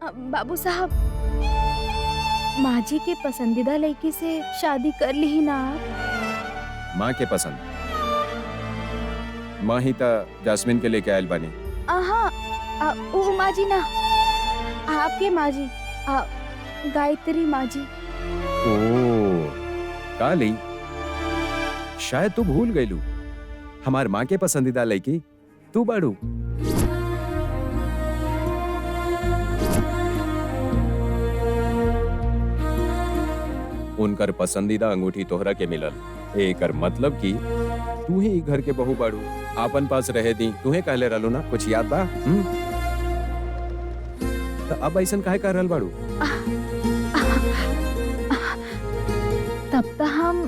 बाबू साहब, माँ जी के पसंदीदा लड़की से शादी कर ली ही ना आप? माँ के पसंद? माँ ही ता जास्मिन के लेके आयल बानी। हाँ, वो माँ जी ना, आपके माँ जी, गायत्री माँ जी। ओ, काली, शायद तू भूल गईलू, हमार माँ के पसंदीदा लड़की तू बाड़ू। उनकर पसंदीदा अंगूठी तोहरा के मिलल, एकर मतलब कि तू ही घर के बहू बाड़ू, आपन पास रहे दी, तुम्हें कहले रहलू ना, कुछ याद बा? तो अब ऐसन काहे कर रहल बाड़ू? तब तो हम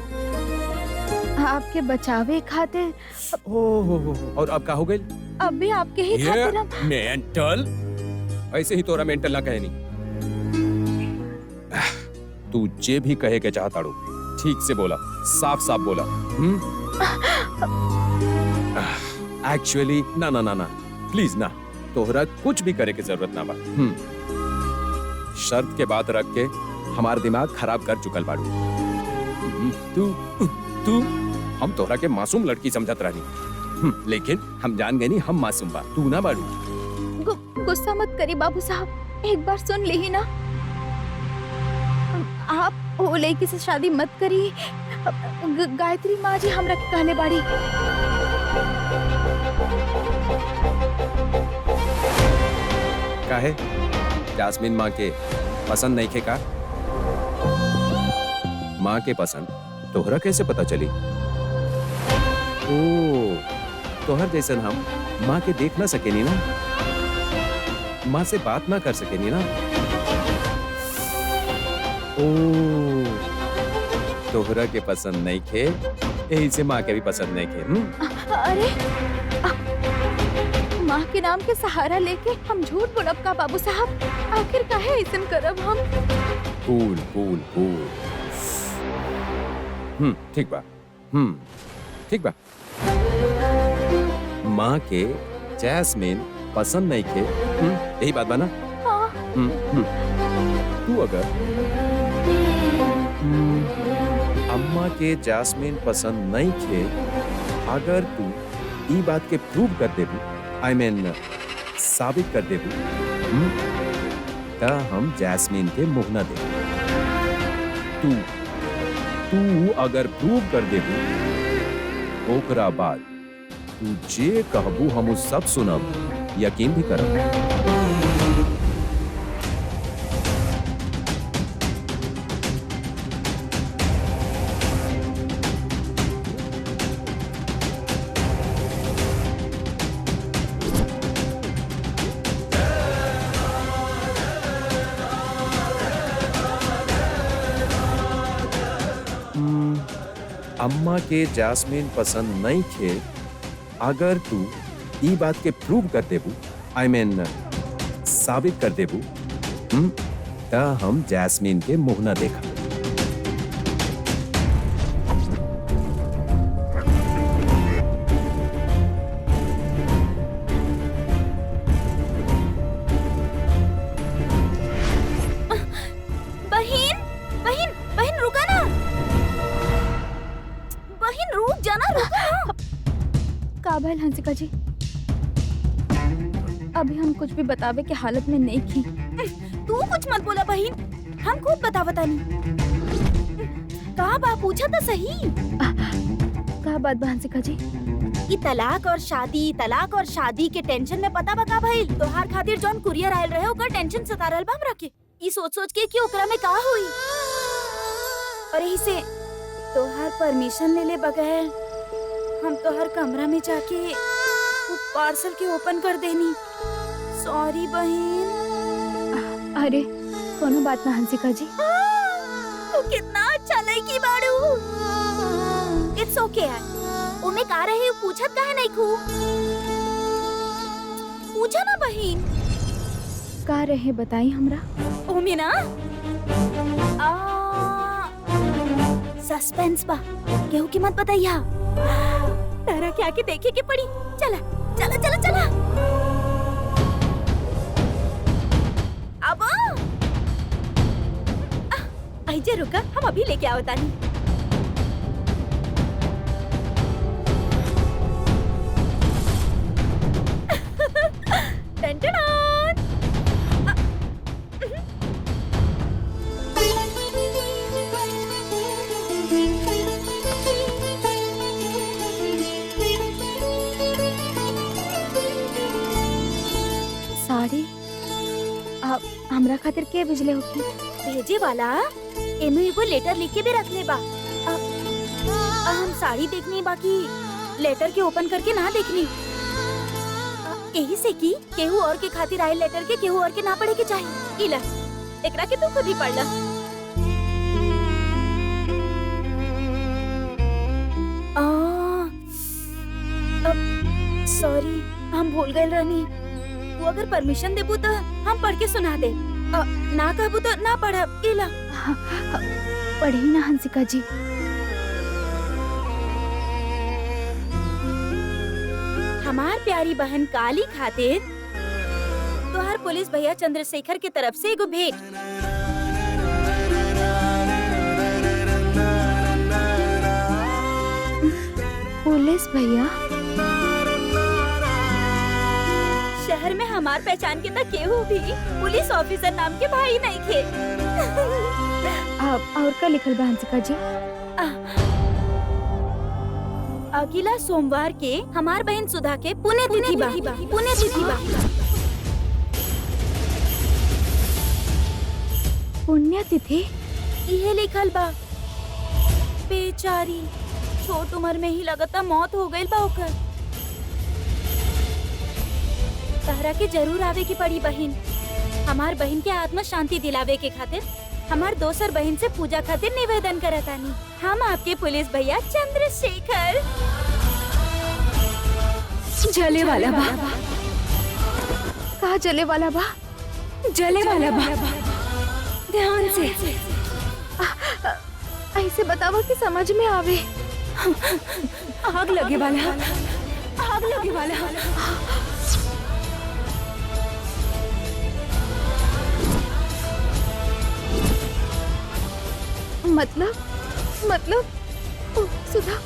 आपके बचावे खातिर। ओह, और अब का हो गई? अब भी आपके ही खातिर हम। मेंटल? ऐसे ही तोरा मेंटल ना कहनी। तू जे भी कहे के चाहताड़ू, ठीक से बोला, साफ साफ बोला। एक्चुअली ना ना ना ना, प्लीज ना, तोहरा कुछ भी करे की जरूरत ना बा। शर्त के बात रख के हमार दिमाग खराब कर चुकल बाड़ू। तू हम तोहरा के मासूम लड़की समझत रहनी, लेकिन हम जान गए नी हम मासूम बा, तू ना बाड़ू। गुस्सा मत करी बाबू साहब, एक बार सुन ली ही ना। आप वो लड़की से शादी मत करी। गायत्री माँ जी हमरा के कहले बाड़ी। काहे? जास्मिन माँ के पसंद नहीं खे का? माँ के पसंद तोहरा कैसे पता चली? ओ, तोहर जैसन हम माँ के देख ना सकेनी ना, माँ से बात ना कर सकेनी ना। ओ, तोहरा के पसंद नहीं खे, यही से माँ के भी पसंद नहीं खे। अरे, माँ के नाम के सहारा लेके हम झूठ बोलब का बाबू साहब? आखिर काहे ऐसन करब हम? कूल कूल कूल। ठीक बा, ठीक बा। माँ के जैस्मिन पसंद नहीं खे, यही बात बा ना? हाँ। तू अगर अम्मा के जैस्मिन पसंद नहीं खे, अगर तू ई बात के प्रूव कर देबू, आई मीन साबित कर देबू, ता हम जैस्मिन के मुंह ना दे। तू अगर प्रूव कर देबू, ओकरा बाद तू जे कहबू हम उस सब सुनब, यकीन भी करब। अम्मा के जैस्मिन पसंद नहीं खे, अगर तू ई बात के प्रूव कर देबू, आई मीन साबित कर देबू, ता हम जैस्मिन के मुंह ना देखा। काबिल हंसिका जी, अभी हम कुछ भी बतावे के हालत में नहीं थी। तू कुछ मत बोला बहन, हम खुद बता नहीं। कहा बा पूछा तो सही। कहा बात बा हंसिका जी? ये तलाक और शादी के टेंशन में पता बा का भाई तोहार खातिर जौन कुरियर आयल रहे ओकर टेंशन सता रहल बा हमरा के। ई सोच के कि ओकरा में का हुई, और यही से तोहार परमिशन ले बगैर हम तोहर कमरा में जाके वो पार्सल के ओपन कर देनी। सॉरी बहन। अरे कोनो बात ना हंसिका जी। तू कितना अच्छा लड़की बाड़ू। इट्स ओके यार, उमे का रहे पूछत काहे नहीं खू? पूछा ना बहन। का रहे बताई हमरा? उमे ना सस्पेंस बा, केहू की मत बताइया। तारा क्या के देखे के पड़ी। चला चला चला चला। अब ऐजे रुका, हम अभी लेके आओ तानी। टन-टन-टन। साड़ी हमरा खातिर के भेजले होगी? भेजे वाला एमे एगो लेटर लिख के भी रख ले बा। हम साड़ी देखनी बाकी लेटर के ओपन करके ना देखनी। यही से की केहू और के खातिर आए लेटर के केहू और के ना पढ़े के चाहिए। इला एकरा के तू खुद ही पढ़ ला। सॉरी, हम भूल गए रानी। तू अगर परमिशन देबू तो हम पढ़ के सुना दे। ना कहबू तो ना पढ़ब। इला पढ़ी ना हंसिका जी। हमार प्यारी बहन काली खातिर तोहार पुलिस भैया चंद्रशेखर के तरफ से एगो भेंट। पुलिस भैया? शहर में हमार पहचान के तक केहू भी पुलिस ऑफिसर नाम के भाई नहीं थे। और का लिखल बा हंसिका जी? अगला सोमवार के हमार बहन सुधा के पुण्यतिथि बा। पुण्यतिथि बा। पुण्यतिथि? इहे लिखल बा। बेचारी छोट उम्र में ही लगता मौत हो गई बा ओकर। तहरा के जरूर आवे की पड़ी बहन। हमार बहन के आत्मा शांति दिलावे के खातिर हमार दोसर बहन से पूजा खातिर निवेदन करतानी। हम आपके पुलिस भैया चंद्रशेखर। जले वाला बा। कहा जले वाला बा? जले वाला बा। ध्यान से ऐसे बतावा कि समझ में आवे। आग लगे वाला। आग लगे वाला। मतलब सुधा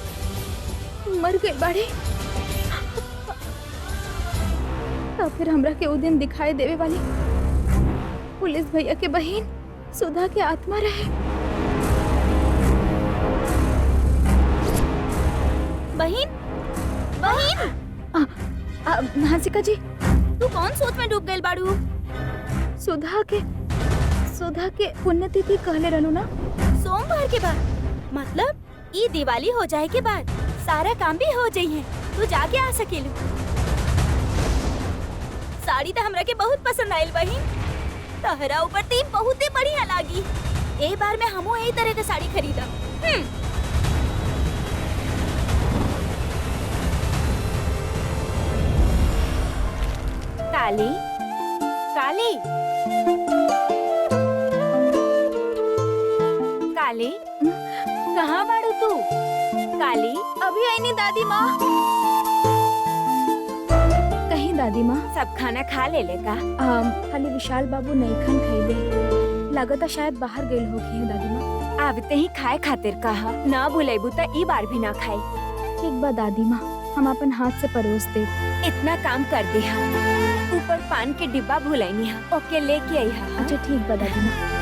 मर गई बाड़े। तो फिर हमरा के उ दिन दिखाई देवे वाली पुलिस भैया के बहन सुधा के आत्मा रहे। बहन, बहन। हंसिका जी, तू कौन सोच में डूब गई बाड़ू? सुधा के पुण्यतिथि कहले रहनु ना? सोमवार के बाद मतलब ये दिवाली हो जाए के बाद सारा काम भी हो जाई है। तू जाके आ सकेलू। साड़ी तो हमरा के बहुत पसंद आयल बहिन। तहरा ऊपर ती बहुत ही बढ़िया लागी। ए बार में हमो यही तरह के साड़ी खरीदा। काली काली काली, कहाँ बाड़ू तू? काली, अभी आई नहीं दादी माँ। कहीं दादी माँ? सब खाना खा ले का? खाली विशाल बाबू नहीं खान खैले। लागता शायद बाहर गए होगी है दादी माँ। आवते ही खाए खातिर कहा ना भूलेबू त ई बार भी ना खाई। ठीक बा दादी माँ, हम अपन हाथ से परोस दे। इतना काम कर दे हा। ऊपर पान के डिब्बा भुलाइनी हा, ओके लेके आई हा। अच्छा ठीक बा दादी माँ।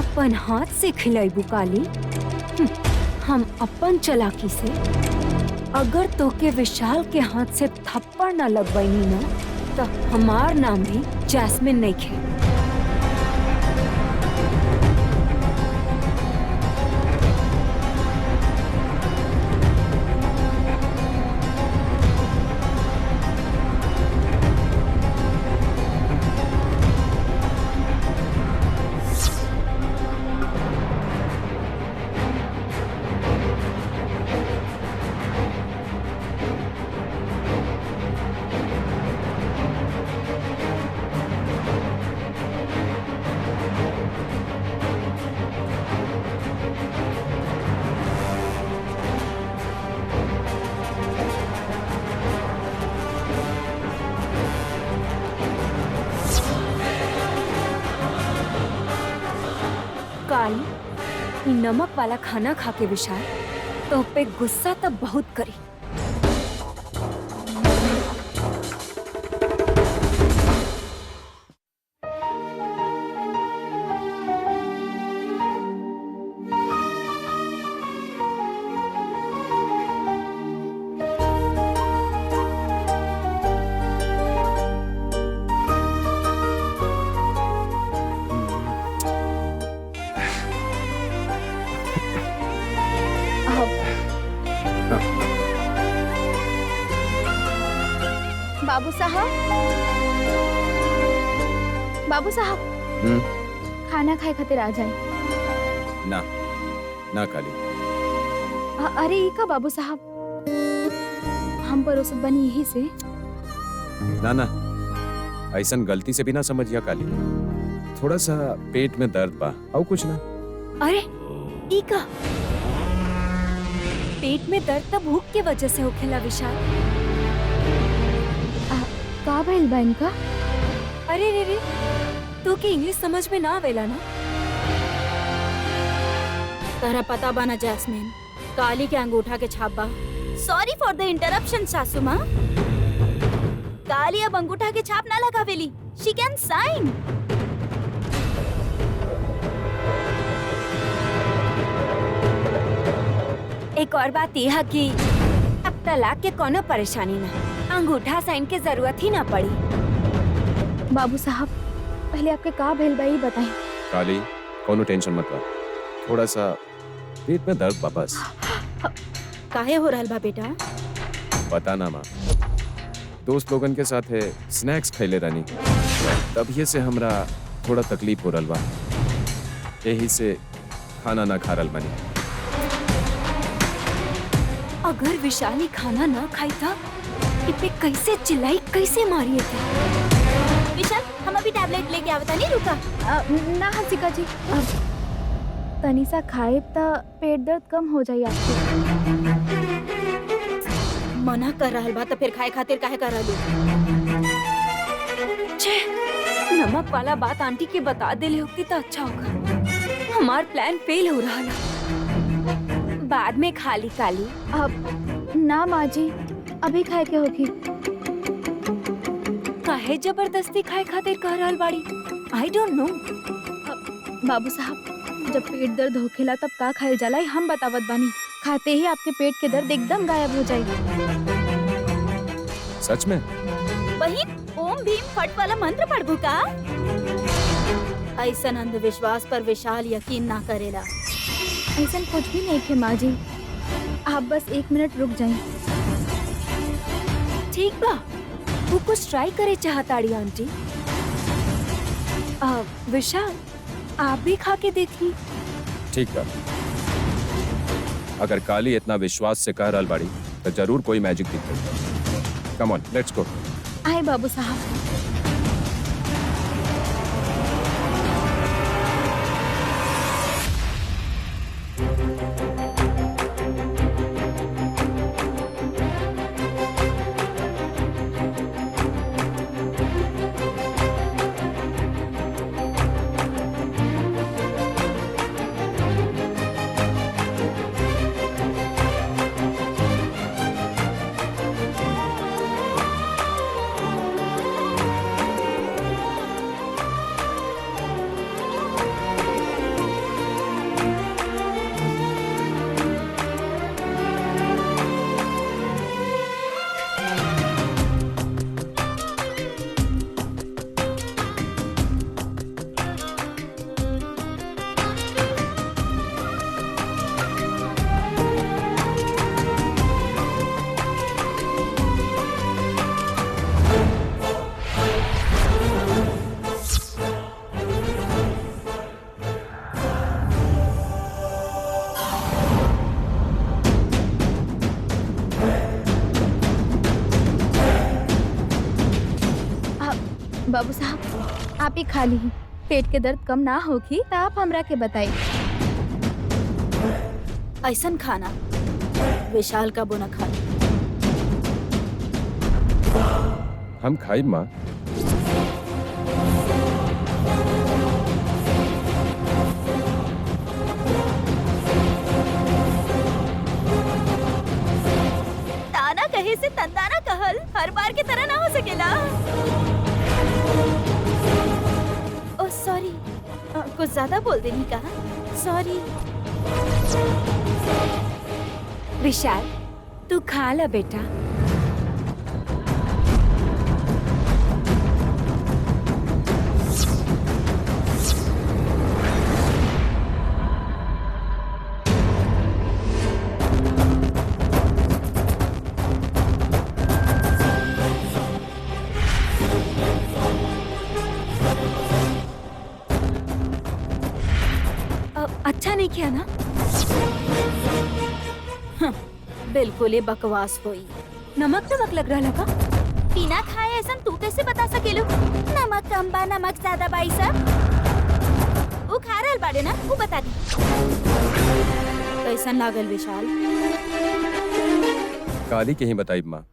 अपन हाथ से खिलाइबू काली? हम अपन चालाकी से अगर तोके विशाल के हाथ से थप्पड़ न लगवाइनी ना तो हमार नाम भी जैस्मिन नहीं खे। काली, ई नमक वाला खाना खा के विशाल तो पे गुस्सा तब बहुत करी। बाबू साहब, बाबू साहब, खाना खाए खातिर आ जाए। ना ना काली, अरे ई का बाबू साहब, हम परोसत बनी यही से। ना ना, ऐसन गलती से भी ना समझिया काली। थोड़ा सा पेट में दर्द बा और कुछ ना। अरे ई का पेट में दर्द तब भूख के वजह से होखेला विशाल। का भइल बा इनका? अरे रे रे, तू के इंग्लिश समझ में ना आवेला ना? तहरा पता बा ना जैस्मिन, काली के अंगूठा के छाप बा। सॉरी फॉर द इंटरप्शन सासू माँ। काली अब अंगूठा के छाप ना लगावेली, शी कैन साइन। एक और बात यह है कि अब तलाक के कोनो परेशानी ना, अंगूठा साइन के जरूरत ही ना पड़ी। बाबू साहब, पहले आपके का भइल बा ई बताएं। काली, कोनो टेंशन मत ला। थोड़ा सा पेट में दर्द बा बस। काहे हो रहल बा बेटा? पता ना माँ, दोस्त लोगन के साथ है स्नैक्स खैले रानी, तब ये से हमरा थोड़ा तकलीफ हो रहल बा, यही से खाना ना खा रहल बानी। अगर विशाली खाना ना खाई था, इपे कैसे चिल्लाई, कैसे मारिए थे। विशाल, हम अभी टैबलेट लेके आवता नहीं, रुका। ना हंसिका जी, तनी सा खाए त पेट दर्द कम हो जाई आपके। मना कर रहल बा तो फिर खाए खातिर काहे कर रहलू? छे, नमक वाला बात आंटी के बता देले होती तो अच्छा होगा। हमार प्लान फेल हो रहा है। बाद में खा ली काली। अब ना माँ जी, अभी खाए के होगी। काहे जबरदस्ती खाए खातिर कह रहल बाड़ी? I don't know. बाबू साहब, जब पेट दर्द होखेला तब का खाए जाला ई हम बतावत बानी। खाते ही आपके पेट के दर्द एकदम गायब हो जाएगी। सच में? बहिन, ओम भीम फट वाला मंत्र पढ़बू का? ऐसा अंधविश्वास पर विशाल यकीन ना करेला। ऐसा कुछ भी नहीं है माँ जी, आप बस 1 मिनट रुक जाएं। ठीक बा, वो कुछ ट्राई करे चाहताड़ी आंटी। विशाल, आप भी खा के देखी। ठीक बा, अगर काली इतना विश्वास से कह रहल बाड़ी तो जरूर कोई मैजिक दिखेगा। Come on, let's go. आए बाबू साहब। बाबू साहब, आप ही खा ली। पेट के दर्द कम ना होगी तो आप हमरा के बताई। ऐसन खाना विशाल का बुना खा। हम खाई माँ। प्यार की तरह ना हो सकेला। ओ सॉरी, कुछ ज्यादा बोल देनी का। सॉरी। विशाल, तू खा ला बेटा। अच्छा नहीं किया ना? बिल्कुल ही बकवास हुई। नमक नमक लग रहा लगा। बिना खाए ऐसा तू कैसे बता सकेलू? नमक कम बा, नमक ज्यादा बा, ई सब वो खा रहल बाड़े ना, वो बता दी। कैसन लागल विशाल? काली के ही बताई माँ।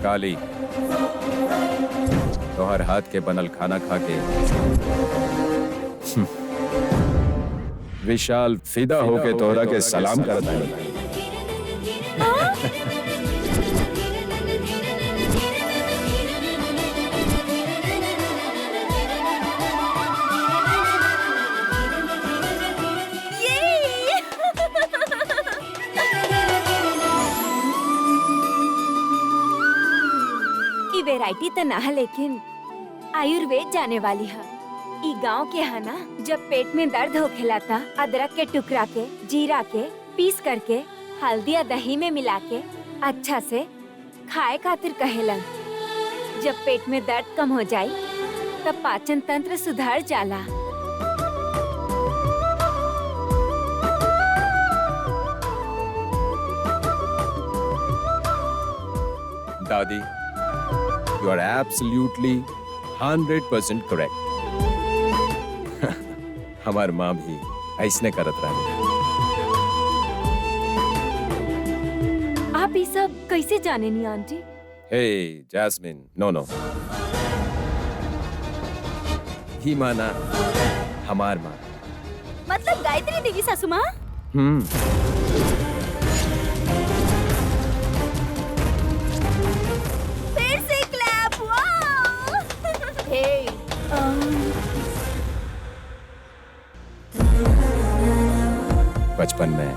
काली, तोहर हाथ के बनल खाना खा के विशाल फिदा होके तोहरा के सलाम करता है। ई वैरायटी तो ना है, लेकिन आयुर्वेद जाने वाली है। ई गांव के है ना, जब पेट में दर्द हो खिलाता अदरक के टुकड़ा के, जीरा के पीस करके हल्दी या दही में मिला के अच्छा से खाए खातिर कहेलन। जब पेट में दर्द कम हो जाई तब पाचन तंत्र सुधार जाला। दादी, you are absolutely 100% correct. हमार माँ भी ऐसने करत रही। आप ये सब कैसे जाने नी आंटी? Hey, Jasmine, no. ही माना हमार माँ। मतलब गायत्री देवी सासू माँ? फिर से क्लैप, वाह! हे, बचपन में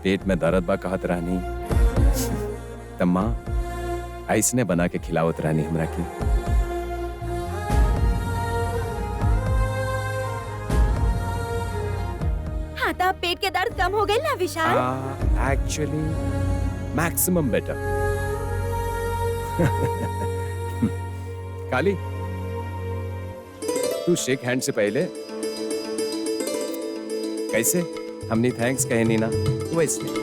पेट में दर्द बा कहत रहनी, तब माँ ऐसने बना के खिलावत रहनी हमरा की। हाँ तो पेट के दर्द कम हो गए ना विशाल? Actually, maximum better. काली, तू शेक हैंड से पहले कैसे हमने थैंक्स कहे नहीं ना, वैसे।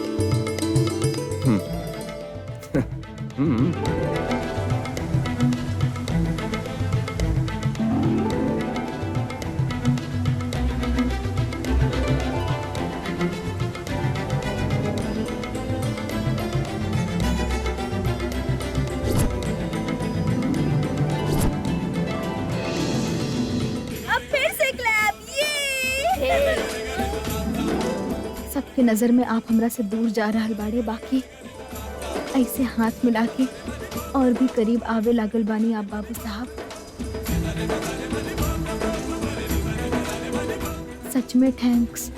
अब फिर से क्लैप, ये! सबके नजर में आप हमरा से दूर जा रहल बाड़े, बाकी ऐसे हाथ मिला के और भी करीब आवे लागल बानी आप बाबू साहब। सच में थैंक्स।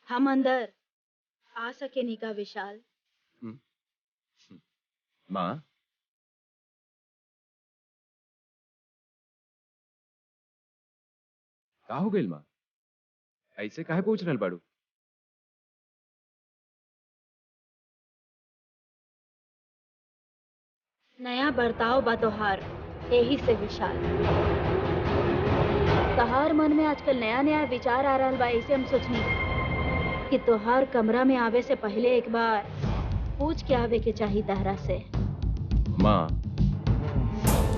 हम अंदर आ सके नहीं का विशाल? माँ, का हो गइल माँ? ऐसे काहे पूछ रहल बाड़ू? नया बर्ताव बा तोहार, यही से विशाल। तोहार मन में आजकल नया नया विचार आ रहल बा, ऐसे हम सोचनी कि तोहार कमरा में आवे से पहले एक बार पूछ के आवे के चाही तहरा से। माँ,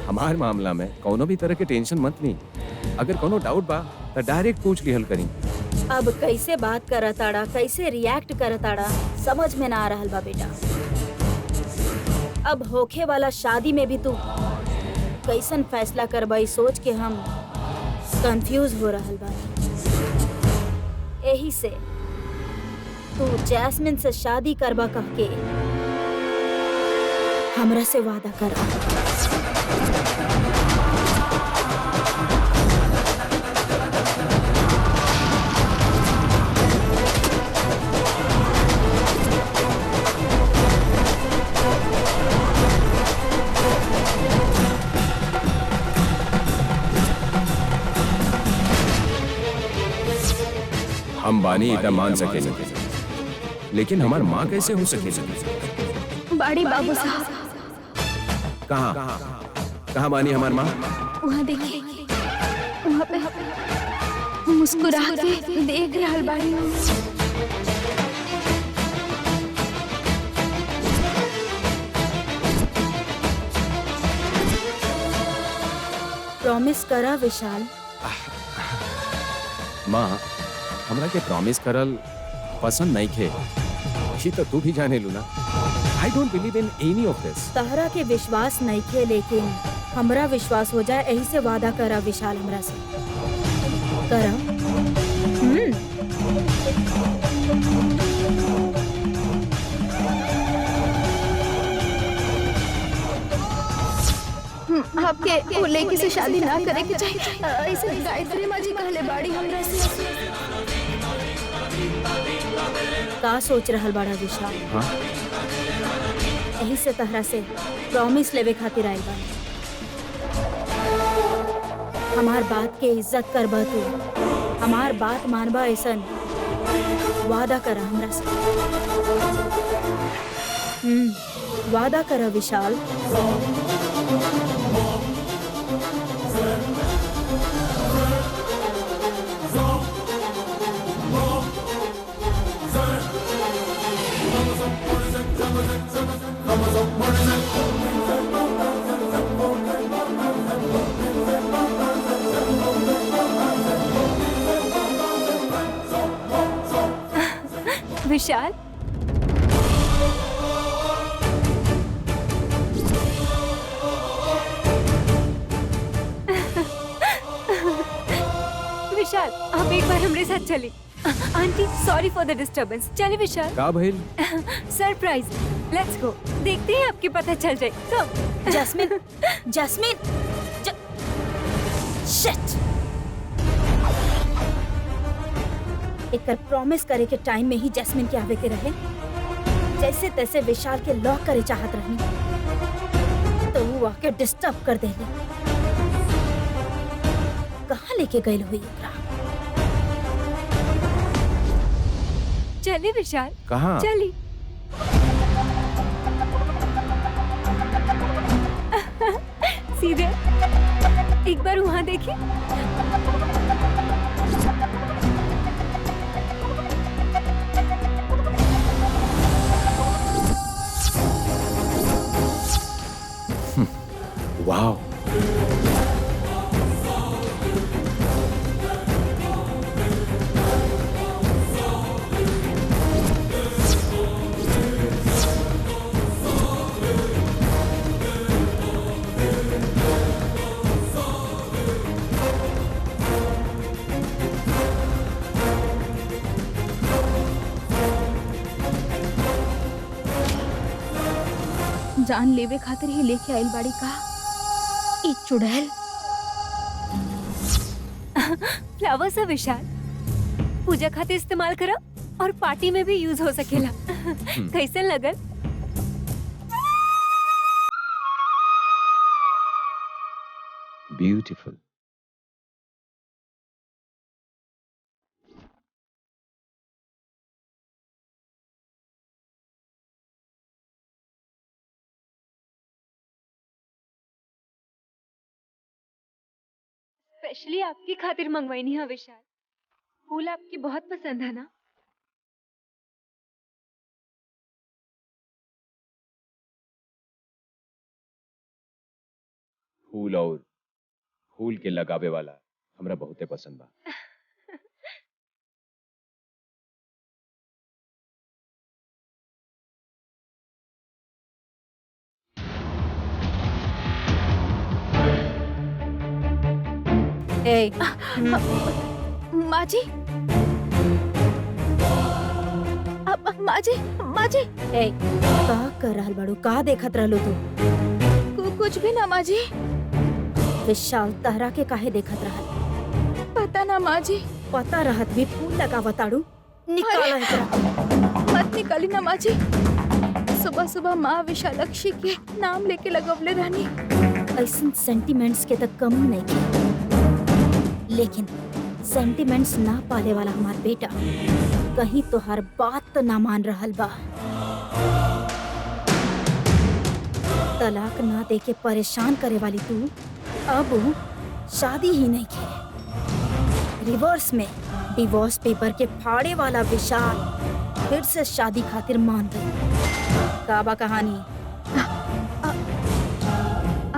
हमार मामला में कोनो भी तरह के टेंशन मत ली। अगर कोनो डाउट बा तो डायरेक्ट पूछ लिहल करी। अब कैसे बात करताड़ा, कैसे रिएक्ट करताड़ा, समझ में ना आ रहल बा बेटा। अब होखे वाला शादी में भी तू कैसन फैसला करबाई सोच के हम कंफ्यूज हो रहल बा। यही से तू जैस्मिन से शादी करबा कह के हमरा से वादा करा। हम बानी इतना मान सके, लेकिन हमार माँ कैसे हो सके? बाड़ी बाबू साहब। कहाँ बानी हमार माँ? वहाँ देखिए, वहाँ पे मुस्कुरा के देख रहल बाड़ी। प्रॉमिस करा विशाल। माँ, हमरा के प्रॉमिस करल पसंद नहीं खे। इसी तो तू भी जाने लू ना। I don't believe in any of this. तहरा के विश्वास नहीं खे, लेकिन हमरा विश्वास हो जाए, यही से वादा करा विशाल हमरा से। करा। आपके वो लड़की से शादी ना करे के चाहिए, ऐसे गायत्री माँ जी कहले बाड़ी हमरा से। का सोच रहल बड़ा विशाल? हाँ? यही से तहरा से प्रॉमिस लेवे खातिर आइल बा। हमार बात के इज्जत करबा तू, हमार बात मानबा, ऐसन वादा करा हमरा से। वादा करा विशाल। विशाल, विशाल आप एक बार हमरे साथ चली। Aunty sorry for the disturbance. चले विशाल। का भइल? Surprise, let's go. देखते हैं आपके पता चल जाए। कम। Jasmine, Jasmine, shit. एक प्रॉमिस करे के टाइम में ही जैस्मिन के आवे के रहे। जैसे तैसे विशाल के लॉक करे चाहत रही, तो वो आके डिस्टर्ब कर देले। कहाँ लेके गई हुई एकरा? चले विशाल। कहाँ? चली। सीधे एक बार वहाँ देखिए। वाओ, जान लेवे खातिर ही लेके आइल बाड़ी का ई चुड़ैल। फ्लावर्स है विशाल, पूजा खातिर इस्तेमाल करो और पार्टी में भी यूज हो सकेला। कैसे लगल? ब्यूटीफुल। स्पेशली आपकी खातिर मंगवाई है विशाल। फूल आपकी बहुत पसंद है ना? फूल और फूल के लगावे वाला हमरा बहुते पसंद बा। ए माँ जी, माँ जी, माँ जी, ए का कर रहल बाड़ू? का देखत रहलू तू? कुछ भी ना माँ जी। विशाल तहरा के काहे देखत रहल? पता ना माँ जी। पता रहत भी फूल लगावताड़ू? निकाल एकरा। मत निकाली ना माँ जी। सुबह सुबह माँ विशालक्षी के नाम लेके लगवले रहनी। ऐसन सेंटिमेंट्स के तक कमी नहीं की, लेकिन सेंटिमेंट्स ना पाले वाला हमार बेटा कहीं तो हर बात तो ना मान रहल बा। तलाक ना दे के परेशान करे वाली तू अब शादी ही नहीं की, रिवर्स में डिवोर्स पेपर के फाड़े वाला विशाल फिर से शादी खातिर मान गई। का बा कहानी?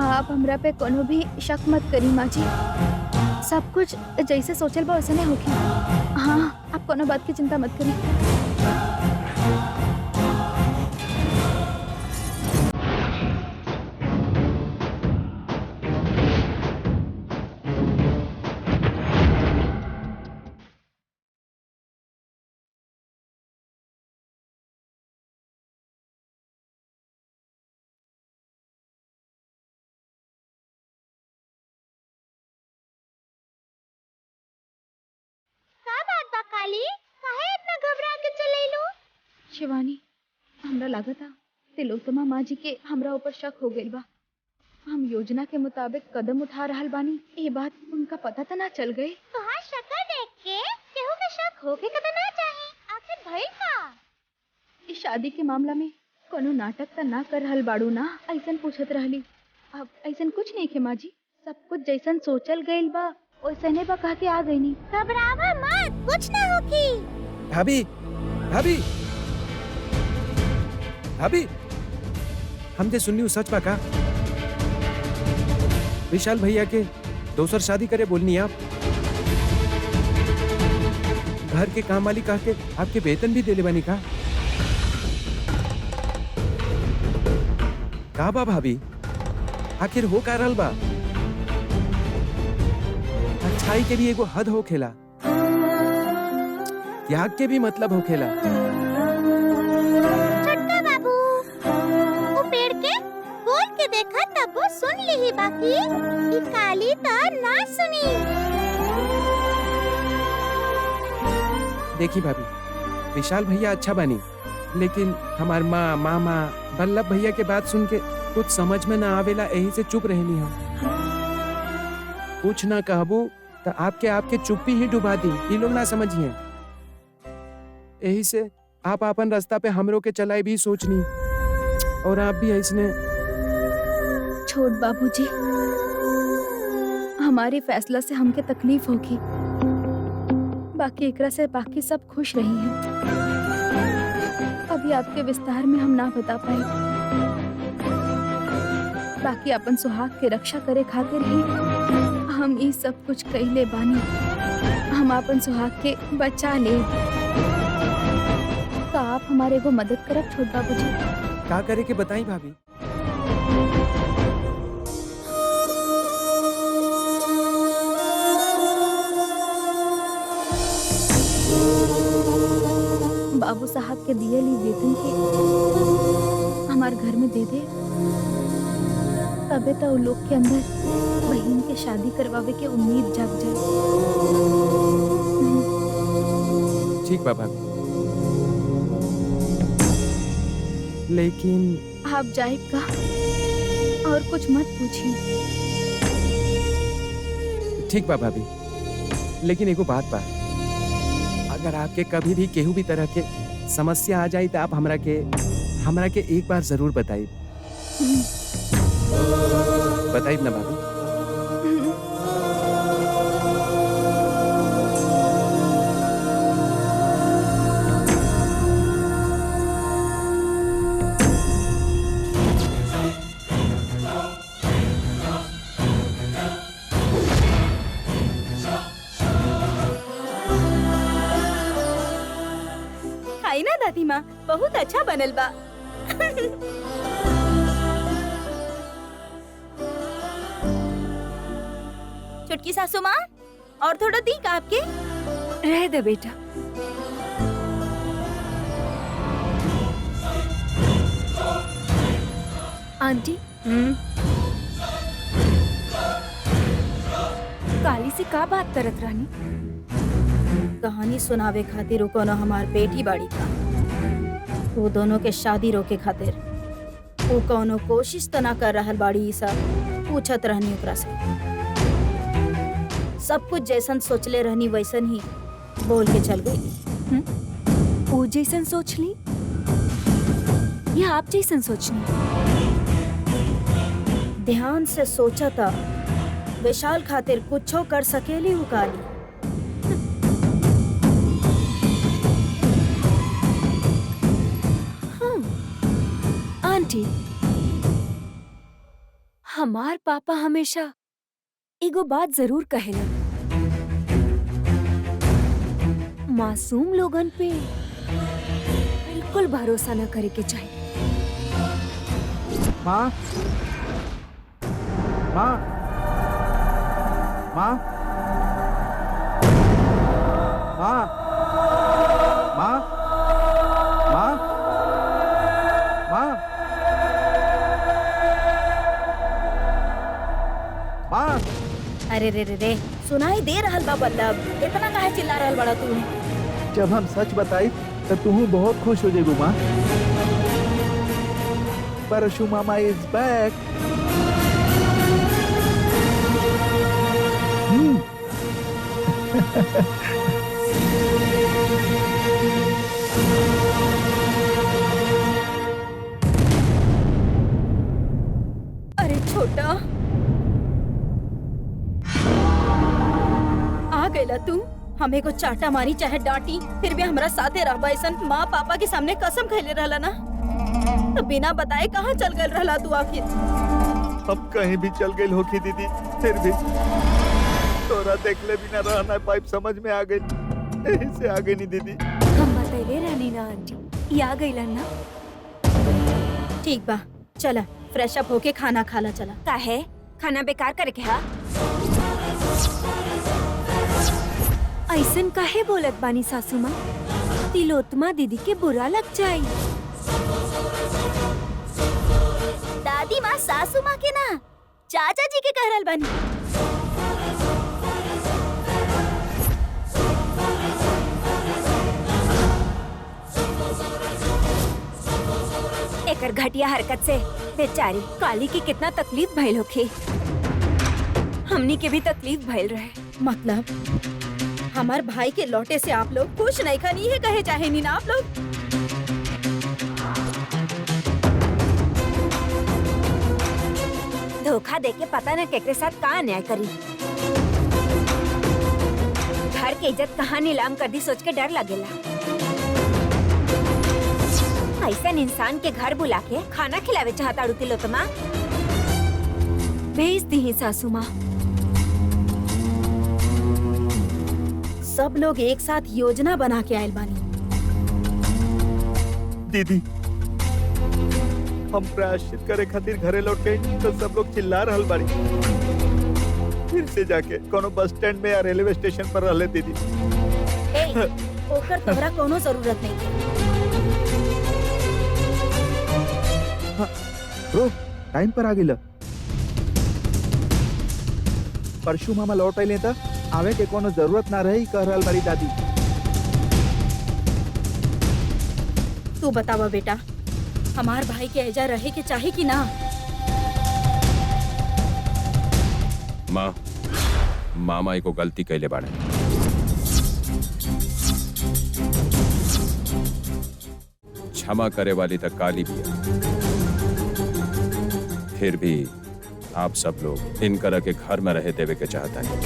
आप हमरा पे कोनो भी शक मत करी माँ जी। सब कुछ जैसे सोचल बा वैसे नहीं होगी। हाँ, आप कोनो बात की चिंता मत करी। काली काहे इतना घबरा के चलेलू? शिवानी, हमरा लागता तिलोत्तमा माँ जी के हमरा ऊपर शक हो गइल बा। हम योजना के मुताबिक कदम उठा रहल बानी, ये बात उनका पता तो ना चल गई। तोहार शक्ल देख के केहू के शक होके कदा ना चाही। आखिर भइल का? इस शादी के मामला में कोनो नाटक तो ना कर रहल बाड़ू ना? ऐसन पूछत रहली। अब ऐसन कुछ नहीं के माँ जी, सब कुछ जैसन सोचल गइल बा वैसने बा कह के आ गई नी। घबरावा मत, कुछ ना होगी। भाभी, भाभी, भाभी, हम जे सुननी सच बा का? विशाल भैया के दोसर शादी करे बोलनी आप? घर के काम वाली कह के आपके वेतन भी देले बानी का? का बा भाभी, आखिर हो का रहल बा? अच्छाई के भी एगो हद होखेला, त्याग के भी मतलब होखेला। छोटका बाबू, वो पेड़ के बोल के देखा तब वो सुन ली ही, बाकी ई काली तो ना सुनी। देखी भाभी, विशाल भैया अच्छा बनी, लेकिन हमार माँ, मामा, बल्लभ भैया के बात सुन के कुछ समझ में ना आवेला, यही से चुप रहनी हम। कुछ ना कहबू तो आपके चुप्पी ही डुबा दी, ये लोग ना समझिए। यही से आप अपन रास्ता पे हमरों के चलाई भी सोचनी, और आप भी ऐसने। छोड़ बाबूजी, हमारे फैसला से हमके तकलीफ होगी, बाकी एकरा से बाकी सब खुश रही हैं। अभी आपके विस्तार में हम ना बता पाए, बाकी अपन सुहाग के रक्षा करे खातिर ही हम ये सब कुछ कइले बानी। हम अपन सुहाग के बचा ले। का आप हमारे को मदद करब छोट बाबूजी? का करे के बताई भाभी? बाबू साहब के दिए ली वेतन के हमारे घर में दे दे, तबे तो लोग के अंदर बहन के शादी करवावे के उम्मीद जाग जाए। ठीक बा भाभी, लेकिन आप जाए का और कुछ मत पूछिए। ठीक बा भाभी, लेकिन एगो बात बा, अगर आपके कभी भी केहू भी तरह के समस्या आ जाए तो आप हमरा के एक बार जरूर बताइए। बताइए ना भाभी। दादी माँ, बहुत अच्छा बनल बा। छुटकी सासू माँ, और थोड़ा दी का आपके? रह दे बेटा। आंटी, काली से का बात करत रानी? कहानी सुनावे खातिर कोनो हमार बेटी बाड़ी का। वो दोनों के शादी रोके खातिर वो कोनो कोशिश तो ना कर रहल बाड़ी। ई सब पूछत रहनी ओकरा से। सब कुछ जैसन सोचले रहनी वैसन ही बोल के चल गई। वो जैसन सोच ली या आप जैसन सोचनी? ध्यान से सोचा था, विशाल खातिर कुछो कर सकेली हूँ काली। आंटी, हमार पापा हमेशा एगो बात जरूर कहेला, मासूम लोगन पे बिल्कुल भरोसा न करे के चाहिए। माँ, माँ, माँ, माँ, माँ, माँ, माँ, माँ। अरे रे रे रे, सुनाई दे रहल बा बल्लभ, इतना काहे चिल्ला रहल बड़ा तू? जब हम सच बताई तो तू बहुत खुश हो जाएगी माँ। परशु मामा इज बैक। अरे छोटा, आ गईला तू। हमें को चाटा मारी चाहे डांटी, फिर भी हमरा साथे रहबा। ऐसन माँ पापा के सामने कसम खैले रहला ना, तो बिना बताए कहाँ चल गल रहला तू आखिर? अब कहीं भी चल गई होगी दीदी, फिर भी तोरा देखले बिना रहना पाइप समझ में आ गई। से आ गई नहीं दीदी। हम बतैले रहनी ना आंटी, ये आ गईलन ना। ठीक बा, चला फ्रेश अप होके खाना खाला चला। काहे खाना बेकार करे के? हा, ऐसन काहे बोलत बानी सासू माँ? तिलोत्तमा दीदी के बुरा लग जाई। दादी माँ सासू माँ के ना, चाचा जी के कह रहल बानी। एकर घटिया हरकत से बेचारी काली की कितना तकलीफ भइल होखे। हमनी के भी तकलीफ भइल रहे। मतलब हमार भाई के लौटे से आप लोग खुश नहीं खनी है, कहे चाहे नहीं ना आप लोग? धोखा देके पता न केकरे साथ का अन्याय करी। घर के इज्जत कहाँ नीलाम कर दी सोच के डर लगेला। ऐसा इंसान के घर बुला के खाना खिलावे चाहता तिलोत्तमा? भेज दी ही सासू माँ। सब लोग एक साथ योजना बना के आयल बानी। दीदी, हम प्रायश्चित करे खातिर घरे लौट गए तो सब लोग चिल्ला रहल बाड़ी। फिर से जाके कोनो बस स्टैंड में या रेलवे स्टेशन पर रहले दीदी। ए, ओकर तोहरा कोनो जरूरत नहीं है। ब्रो, टाइम पर आ गेल। परशु मामा लौट आइले त आवे के कोनो जरूरत ना रही कह रहल बाड़ी दादी। तू बतावा बेटा, हमार भाई के एजा रहे के चाहे कि ना? माँ, मामा एको गलती कैले बाड़े। क्षमा करे वाली तक काली भी है। फिर भी आप सब लोग इन तरह के घर में रहे देवे के चाहता है।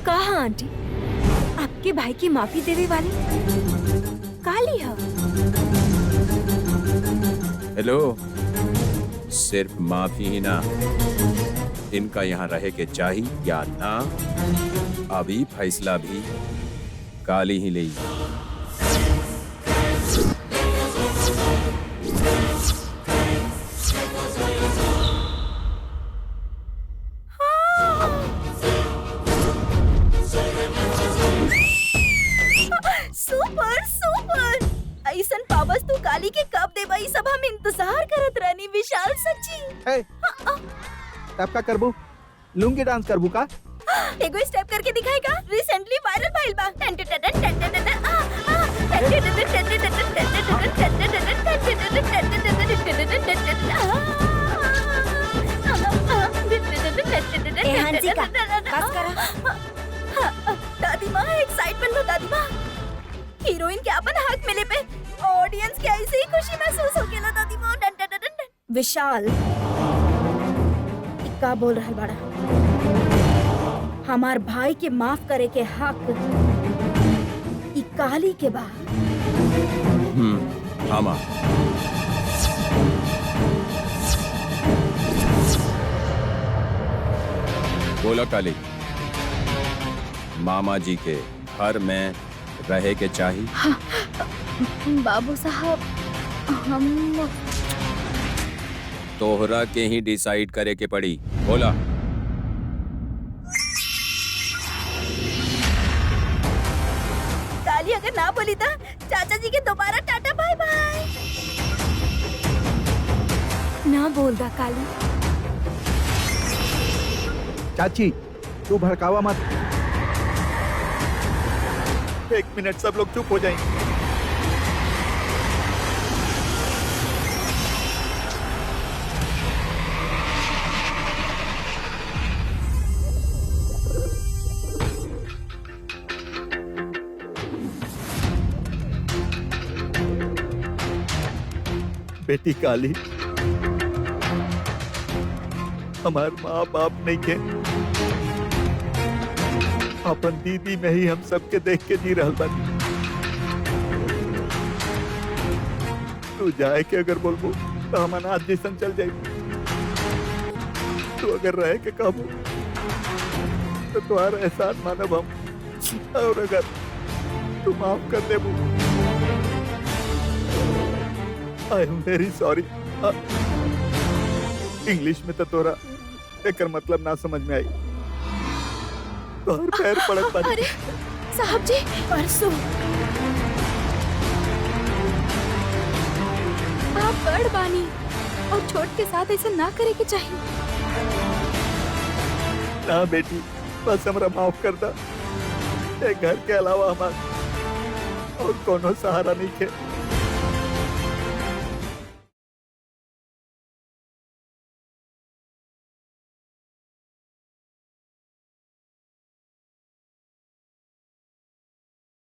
कहा आंटी, आपके भाई की माफी देवे वाली काली है? हेलो, सिर्फ माफी ही ना, इनका यहाँ रहे के चाहिए या ना, अभी फैसला भी काली ही ले। सुपर सुपर ऐसन पावर्स तू काली के कब देबा ई सब हम इंतजार करत रहनी विशाल सच्ची। तब का करबू? लुंगी डांस करबू का? एगो स्टेप करके दिखाएगा, रिसेंटली वायरल भइल बा। ए हंसिका, बस करा। दादी माँ एक्साइटमेंट हो दादी माँ। हीरोइन के अपन हक मिले पे ऑडियंस के ऐसे ही खुशी महसूस हो गेला दादी माँ। विशाल का बोल रहा बड़ा, हमार भाई के माफ करे के हक ई काली के बा। हामा बोला काली, मामा जी के घर में रहे के चाहिए। बाबू साहब, हम तोहरा के ही डिसाइड करे के पड़ी। बोला। काली अगर ना बोली था चाचा जी के दोबारा टाटा बाय बाय। ना बोल दा काली। चाची तू भड़कावा मत। एक मिनट, सब लोग चुप हो जाएंगे। बेटी काली, हमार माँ बाप नहीं के, अपन दीदी में ही हम सबके देख के जी रहल बानी। तू जाए के अगर बोलबू तो हम अनाथ जैसन चल जाए। तू अगर रहे के कहबू तो तुम्हारा एहसान मानब हम, और अगर तू माफ कर देबू, I am very sorry. English में तो तोरा एकर मतलब ना समझ में आई। तोहर पैर पड़त बानी। अरे साहब जी, परसों आप बड़ बानी और छोट के साथ ऐसा ना करे के चाहिए। ना बेटी, बस हमरा माफ कर दा। ए घर के अलावा हमार और कोनो सहारा नहीं खे।